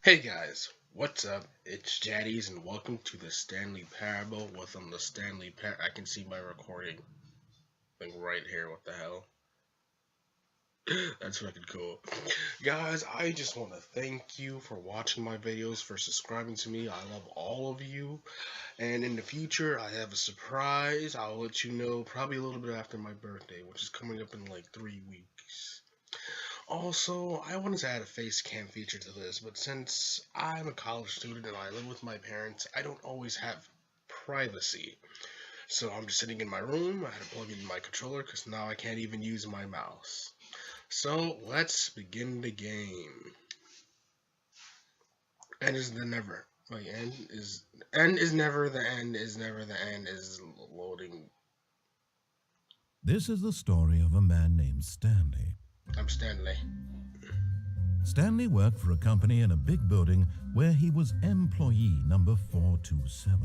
Hey guys, what's up? It's Jaddies and welcome to the Stanley Parable with the Stanley I can see my recording thing right here. What the hell? That's fucking cool. Guys, I just want to thank you for watching my videos, for subscribing to me. I love all of you. And in the future, I have a surprise. I'll let you know probably a little bit after my birthday, which is coming up in like 3 weeks. Also, I wanted to add a face cam feature to this, but since I'm a college student and I live with my parents, I don't always have privacy. So I'm just sitting in my room. I had to plug in my controller because now I can't even use my mouse. So let's begin the game. End is the never. Like end is never the end is never the end is loading. This is the story of a man named Stanley. I'm Stanley. Stanley worked for a company in a big building where he was employee number 427.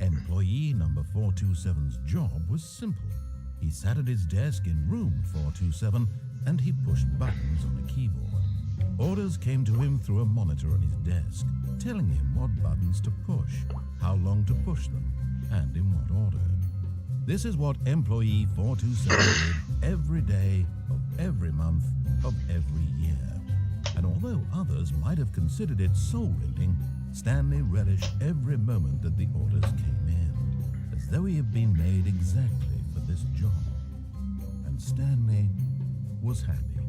Employee number 427's job was simple. He sat at his desk in room 427 and he pushed buttons on a keyboard. Orders came to him through a monitor on his desk, telling him what buttons to push, how long to push them, and in what order. This is what employee 427 did every day of every month of every year. And although others might have considered it soul-rending, Stanley relished every moment that the orders came in, as though he had been made exactly for this job. And Stanley was happy.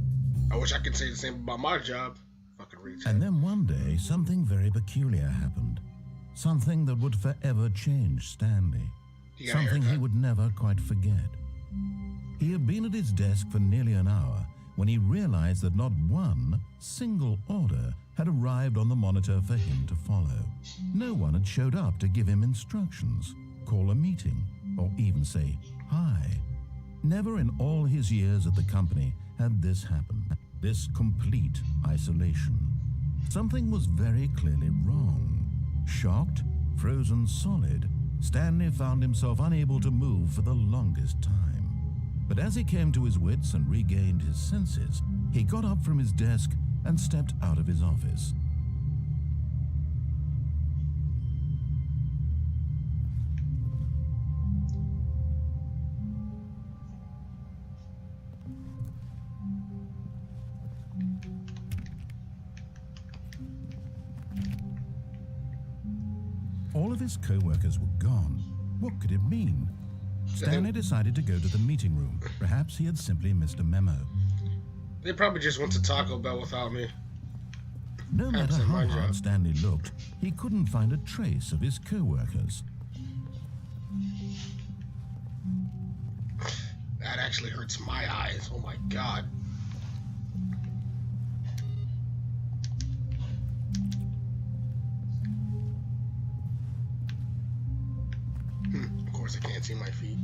I wish I could say the same about my job. Fucking retard. And then one day, something very peculiar happened. Something that would forever change Stanley. Something he would never quite forget. He had been at his desk for nearly an hour when he realized that not one single order had arrived on the monitor for him to follow. No one had showed up to give him instructions, call a meeting, or even say hi. Never in all his years at the company had this happened, this complete isolation. Something was very clearly wrong. Shocked, frozen solid, Stanley found himself unable to move for the longest time. But as he came to his wits and regained his senses, he got up from his desk and stepped out of his office. All of his co-workers were gone. What could it mean? Stanley decided to go to the meeting room. Perhaps he had simply missed a memo. They probably just went to Taco Bell without me. No matter how hard Stanley looked, he couldn't find a trace of his co-workers. That actually hurts my eyes. Oh my god. Of course I can't see my feet.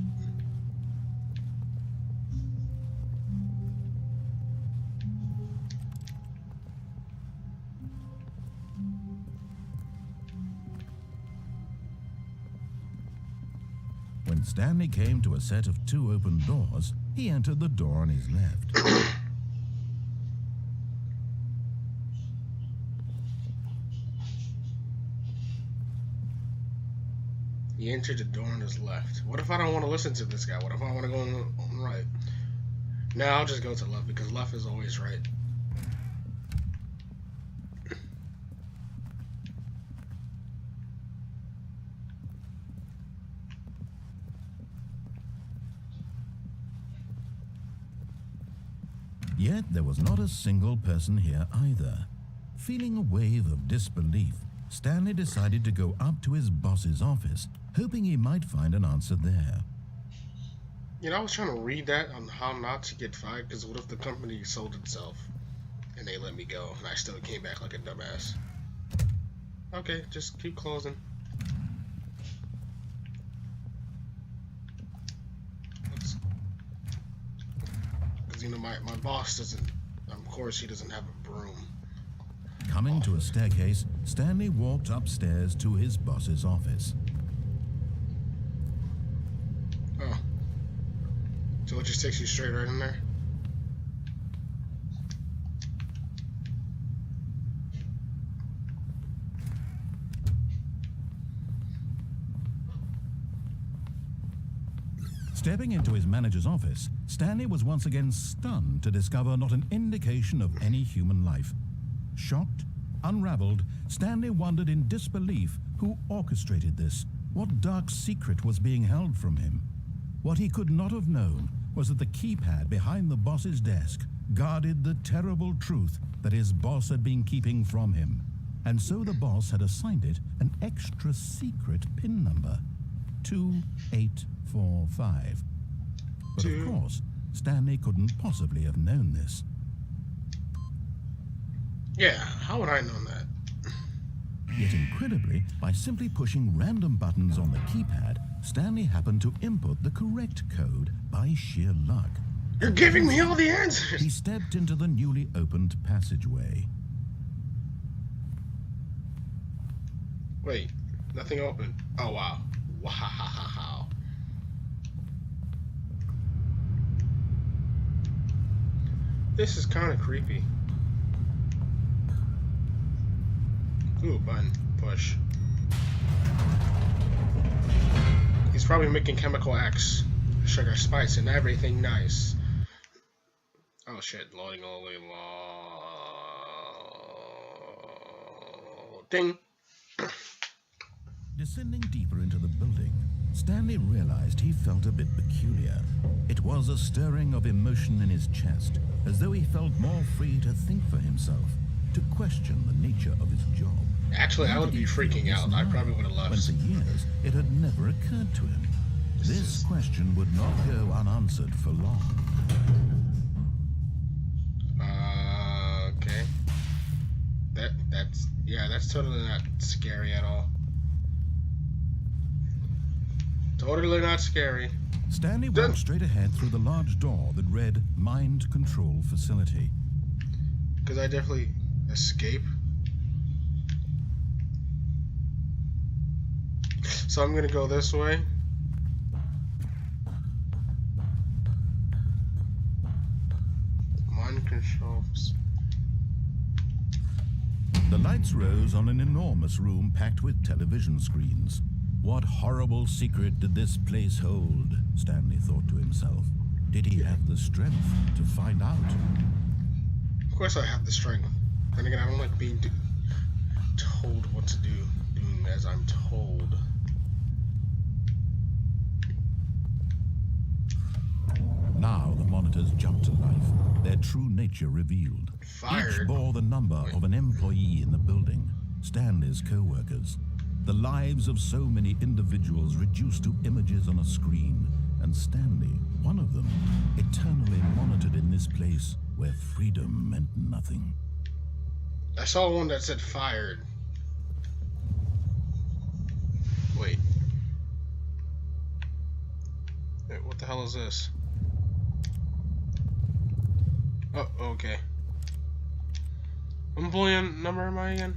When Stanley came to a set of 2 open doors, he entered the door on his left. He entered the door on his left. What if I don't want to listen to this guy? What if I want to go on right? No, I'll just go to left because left is always right. Yet there was not a single person here either. Feeling a wave of disbelief, Stanley decided to go up to his boss's office, hoping he might find an answer there. You know, I was trying to read that on how not to get fired, because what if the company sold itself and they let me go and I still came back like a dumbass? Okay, just keep closing. Because, you know, my boss doesn't, of course, he doesn't have a broom. Coming to a staircase, Stanley walked upstairs to his boss's office. Oh. So it just takes you straight right in there? Stepping into his manager's office, Stanley was once again stunned to discover not an indication of any human life. Shocked, unraveled, Stanley wondered in disbelief who orchestrated this, what dark secret was being held from him. What he could not have known was that the keypad behind the boss's desk guarded the terrible truth that his boss had been keeping from him. And so the boss had assigned it an extra secret PIN number, 2845. But of course, Stanley couldn't possibly have known this. Yeah, how would I know that? Yet incredibly, by simply pushing random buttons on the keypad, Stanley happened to input the correct code by sheer luck. You're giving me all the answers! He stepped into the newly opened passageway. Wait, nothing open. Oh, wow. Wow. This is kind of creepy. Ooh, button. Push. He's probably making chemical X. Sugar, spice, and everything nice. Oh shit, loading. Ding. Descending deeper into the building, Stanley realized he felt a bit peculiar. It was a stirring of emotion in his chest, as though he felt more free to think for himself, to question the nature of his job. Actually, I would be freaking out. I probably would have left. When for years it had never occurred to him. This question would not go unanswered for long. Okay. That's totally not scary at all. Totally not scary. Stanley walked straight ahead through the large door that read Mind Control Facility. Because I definitely escape. So I'm gonna go this way. Mind control. The lights rose on an enormous room packed with television screens. What horrible secret did this place hold? Stanley thought to himself. Did he have the strength to find out? Of course I have the strength. Then again, I don't like being told what to do, doing as I'm told. Now the monitors jumped to life, their true nature revealed. Fired. Each bore the number of an employee in the building, Stanley's co-workers. The lives of so many individuals reduced to images on a screen, and Stanley, one of them, eternally monitored in this place where freedom meant nothing. I saw one that said fired. Wait, what the hell is this? Oh, okay. What employee number am I again?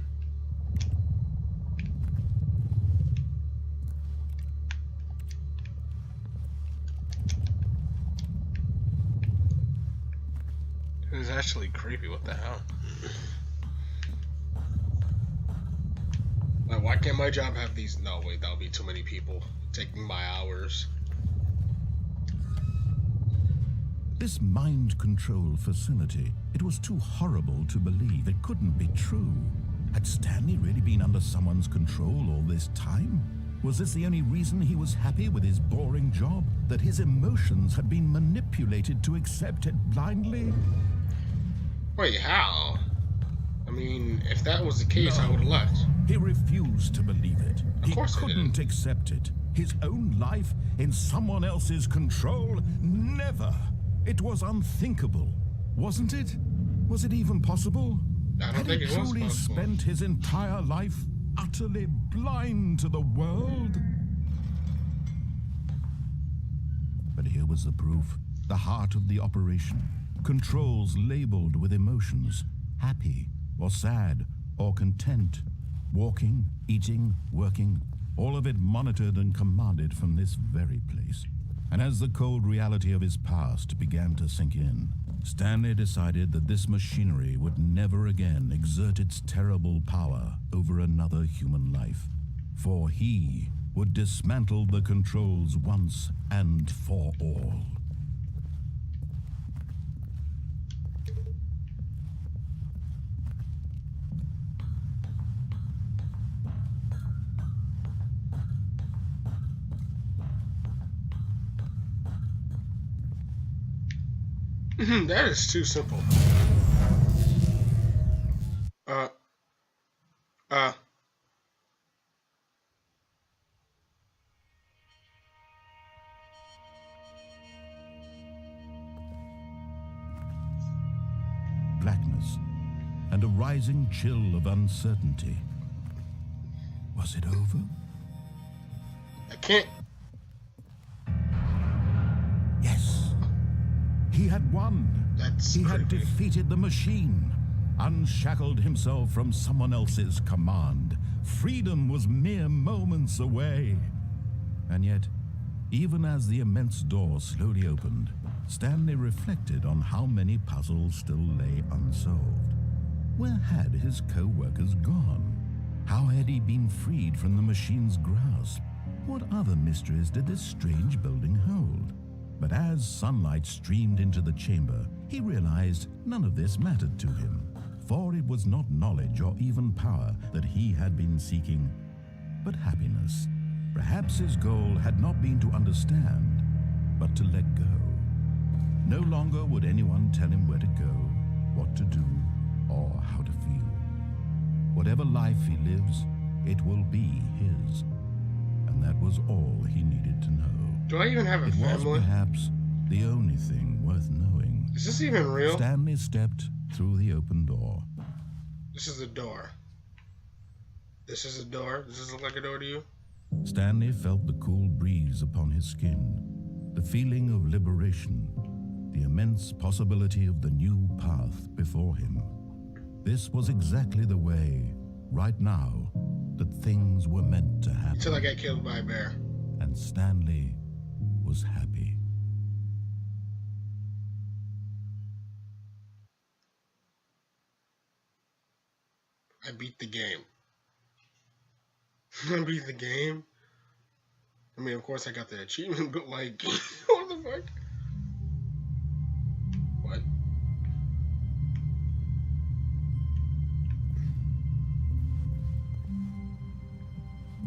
This is actually creepy. What the hell? Like, why can't my job have these? No, wait, that'll be too many people taking my hours. This mind control facility, it was too horrible to believe. It couldn't be true. Had Stanley really been under someone's control all this time? Was this the only reason he was happy with his boring job? That his emotions had been manipulated to accept it blindly? Wait, how? I mean, if that was the case, I would have left. He refused to believe it. Of course he couldn't accept it. His own life in someone else's control? Never. It was unthinkable, wasn't it? Was it even possible? I don't think it was possible. Had he truly spent his entire life utterly blind to the world? But here was the proof. The heart of the operation. Controls labeled with emotions. Happy, or sad, or content. Walking, eating, working. All of it monitored and commanded from this very place. And as the cold reality of his past began to sink in, Stanley decided that this machinery would never again exert its terrible power over another human life. For he would dismantle the controls once and for all. That is too simple. Blackness and a rising chill of uncertainty. Was it over? I can't. Yes. He had won. He had defeated the machine, unshackled himself from someone else's command. Freedom was mere moments away. And yet, even as the immense door slowly opened, Stanley reflected on how many puzzles still lay unsolved. Where had his co-workers gone? How had he been freed from the machine's grasp? What other mysteries did this strange building hold? But as sunlight streamed into the chamber, he realized none of this mattered to him, for it was not knowledge or even power that he had been seeking, but happiness. Perhaps his goal had not been to understand, but to let go. No longer would anyone tell him where to go, what to do, or how to feel. Whatever life he lives, it will be his. And that was all he needed to know. Do I even have a family? It was perhaps the only thing worth knowing. Is this even real? Stanley stepped through the open door. This is a door. This is a door. Does this look like a door to you? Stanley felt the cool breeze upon his skin, the feeling of liberation, the immense possibility of the new path before him. This was exactly the way, right now, that things were meant to happen. Until I got killed by a bear. And Stanley was happy. I beat the game. I beat the game? I mean, of course I got the achievement, but like, what the fuck? What?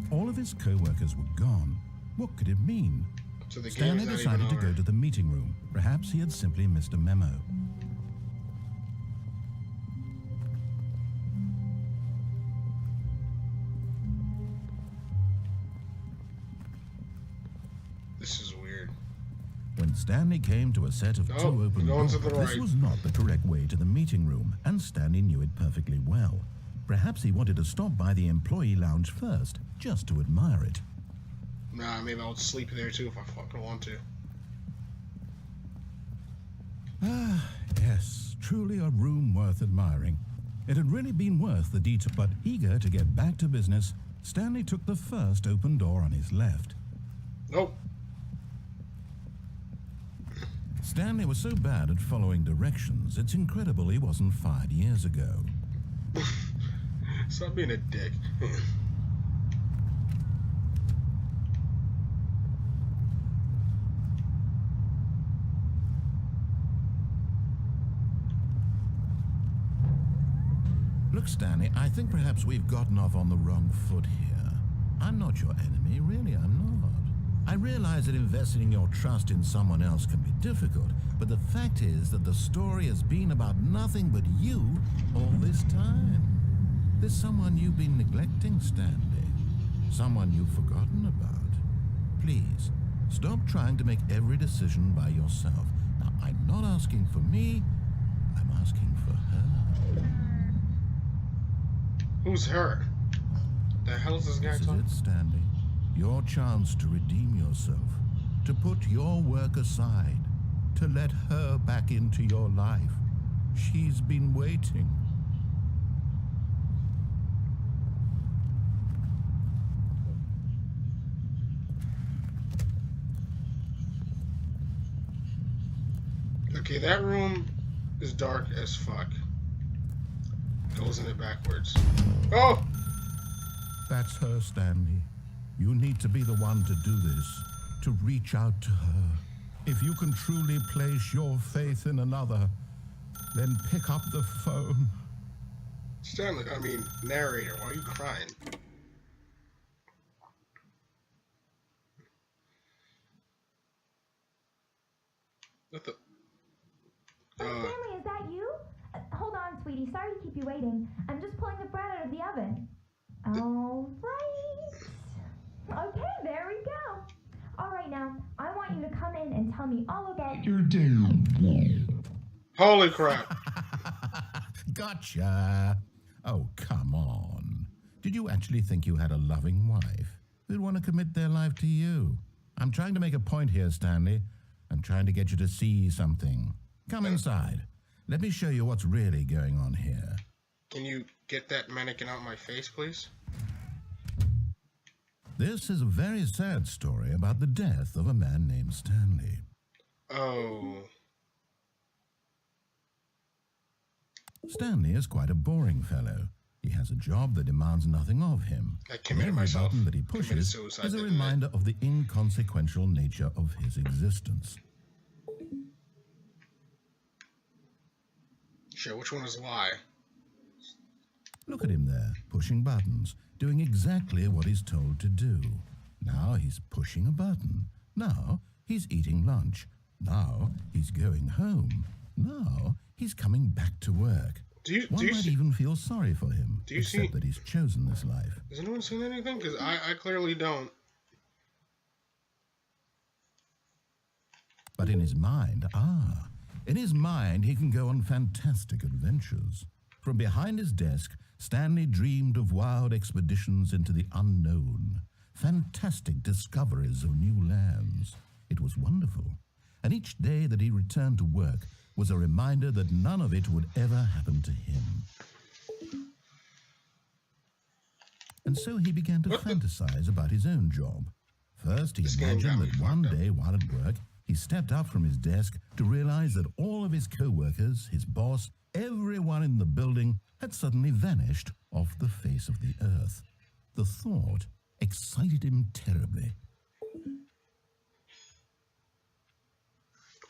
All of his co-workers were gone. What could it mean? So the Stanley decided to go to the meeting room. Perhaps he had simply missed a memo. This is weird. When Stanley came to a set of two open doors, this was not the correct way to the meeting room, and Stanley knew it perfectly well. Perhaps he wanted to stop by the employee lounge first, just to admire it. Nah, maybe I'll sleep there too if I fucking want to. Ah, yes, truly a room worth admiring. It had really been worth the detour, but eager to get back to business, Stanley took the first open door on his left. Nope. Stanley was so bad at following directions, it's incredible he wasn't fired years ago. Stop being a dick. Look, Stanley, I think perhaps we've gotten off on the wrong foot here. I'm not your enemy, really, I'm not. I realize that investing your trust in someone else can be difficult, but the fact is that the story has been about nothing but you all this time. There's someone you've been neglecting, Stanley. Someone you've forgotten about. Please, stop trying to make every decision by yourself. Now, I'm not asking for me, I'm asking for her. Who's her? The hell is this guy talking? This is it, Stanley. Your chance to redeem yourself, to put your work aside, to let her back into your life. She's been waiting. Okay, that room is dark as fuck. Goes in it backwards. Oh! That's her, Stanley. You need to be the one to do this, to reach out to her. If you can truly place your faith in another, then pick up the phone. Stanley, narrator, why are you crying? What the? Stanley, is that you? Hold on, sweetie. Sorry to keep you waiting. I'm just pulling the bread out of the oven. All right. Okay, there we go. All right, now, I want you to come in and tell me all about your day. Holy crap. Gotcha. Oh, come on. Did you actually think you had a loving wife who'd want to commit their life to you? I'm trying to make a point here, Stanley. I'm trying to get you to see something. Come inside. Let me show you what's really going on here. Can you get that mannequin out of my face, please? This is a very sad story about the death of a man named Stanley. Oh. Stanley is quite a boring fellow. He has a job that demands nothing of him. I committed myself. Every button that he pushes is a reminder of the inconsequential nature of his existence. Sure, which one is why? Look at him there, pushing buttons, doing exactly what he's told to do. Now he's pushing a button. Now he's eating lunch. Now he's going home. Now he's coming back to work. One might even feel sorry for him, except that he's chosen this life. Has anyone seen anything? Because I clearly don't. But in his mind, he can go on fantastic adventures. From behind his desk, Stanley dreamed of wild expeditions into the unknown, fantastic discoveries of new lands. It was wonderful. And each day that he returned to work was a reminder that none of it would ever happen to him. And so he began to fantasize about his own job. First, he imagined that one day while at work, he stepped up from his desk to realize that all of his co-workers, his boss, everyone in the building had suddenly vanished off the face of the earth. The thought excited him terribly.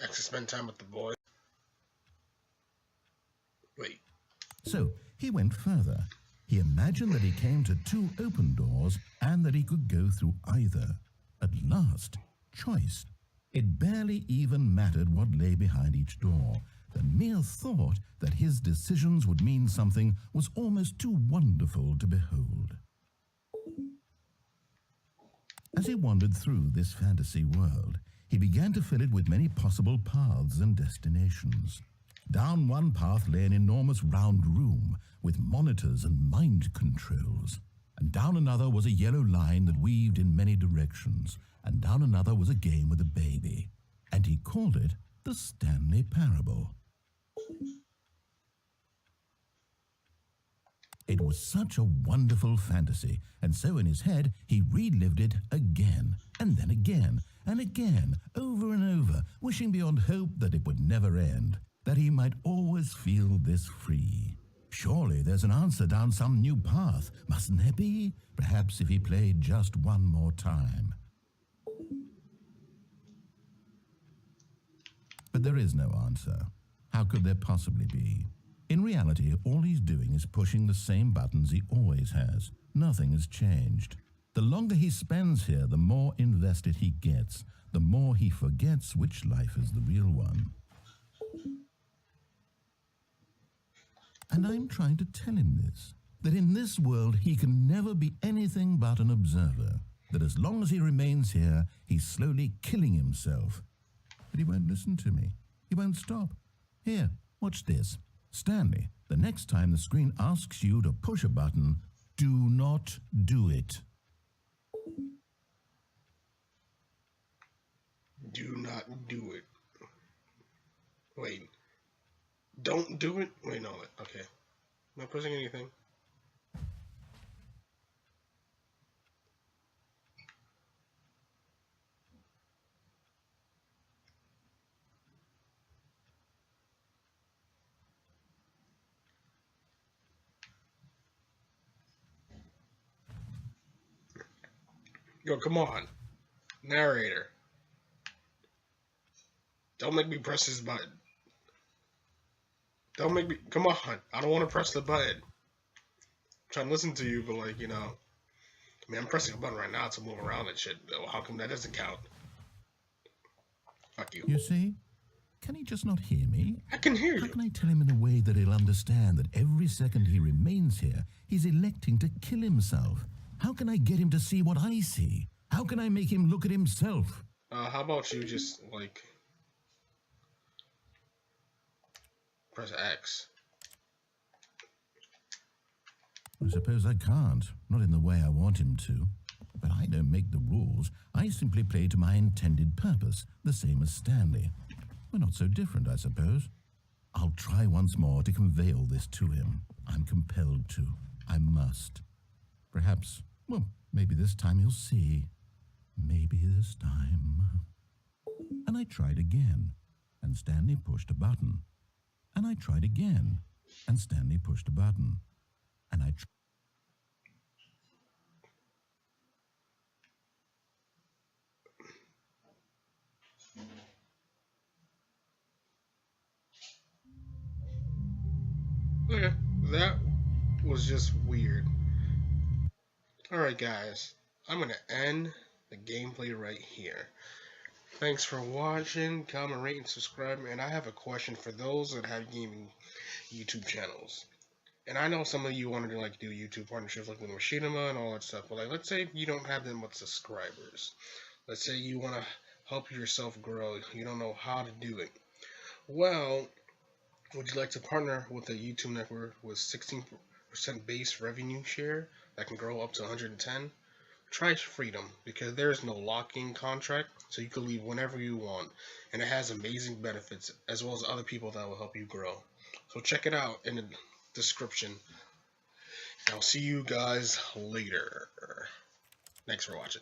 Actually spend time with the boy. Wait. So he went further. He imagined that he came to two open doors and that he could go through either. At last, choice. It barely even mattered what lay behind each door. The mere thought that his decisions would mean something was almost too wonderful to behold. As he wandered through this fantasy world, he began to fill it with many possible paths and destinations. Down one path lay an enormous round room with monitors and mind controls. And down another was a yellow line that weaved in many directions. And down another was a game with a baby. And he called it the Stanley Parable. It was such a wonderful fantasy, and so in his head he relived it again, and then again, and again, over and over, wishing beyond hope that it would never end, that he might always feel this free. Surely there's an answer down some new path, mustn't there be? Perhaps if he played just one more time. But there is no answer. How could there possibly be? In reality, all he's doing is pushing the same buttons he always has. Nothing has changed. The longer he spends here, the more invested he gets, the more he forgets which life is the real one. And I'm trying to tell him this, that in this world he can never be anything but an observer, that as long as he remains here, he's slowly killing himself. But he won't listen to me. He won't stop. Here, watch this. Stanley, the next time the screen asks you to push a button, do not do it. Do not do it. Wait. Don't do it? Wait, no. Okay. Am I pressing anything? Yo, come on. Narrator. Don't make me press this button. Don't make me... Come on. I don't want to press the button. I'm trying to listen to you, but like, you know... I mean, I'm pressing a button right now to move around and shit, though. How come that doesn't count? Fuck you. You see? Can he just not hear me? I can hear you. How can I tell him in a way that he'll understand that every second he remains here, he's electing to kill himself? How can I get him to see what I see? How can I make him look at himself? How about you just, like... press X. I suppose I can't. Not in the way I want him to. But I don't make the rules. I simply play to my intended purpose, the same as Stanley. We're not so different, I suppose. I'll try once more to convey all this to him. I'm compelled to. I must. Perhaps, well, maybe this time he'll see. Maybe this time. And I tried again, and Stanley pushed a button. And I tried again, and Stanley pushed a button. And I Okay, that was just weird. Alright guys, I'm gonna end the gameplay right here. Thanks for watching, comment, rate, and subscribe, and I have a question for those that have gaming YouTube channels. And I know some of you wanted to like do YouTube partnerships like with Machinima and all that stuff, but like let's say you don't have that much subscribers. Let's say you want to help yourself grow, you don't know how to do it. Well, would you like to partner with a YouTube network with 16% base revenue share that can grow up to 110? Try Freedom, because there is no lock-in contract, so you can leave whenever you want, and it has amazing benefits as well as other people that will help you grow. So check it out in the description. I'll see you guys later. Thanks for watching.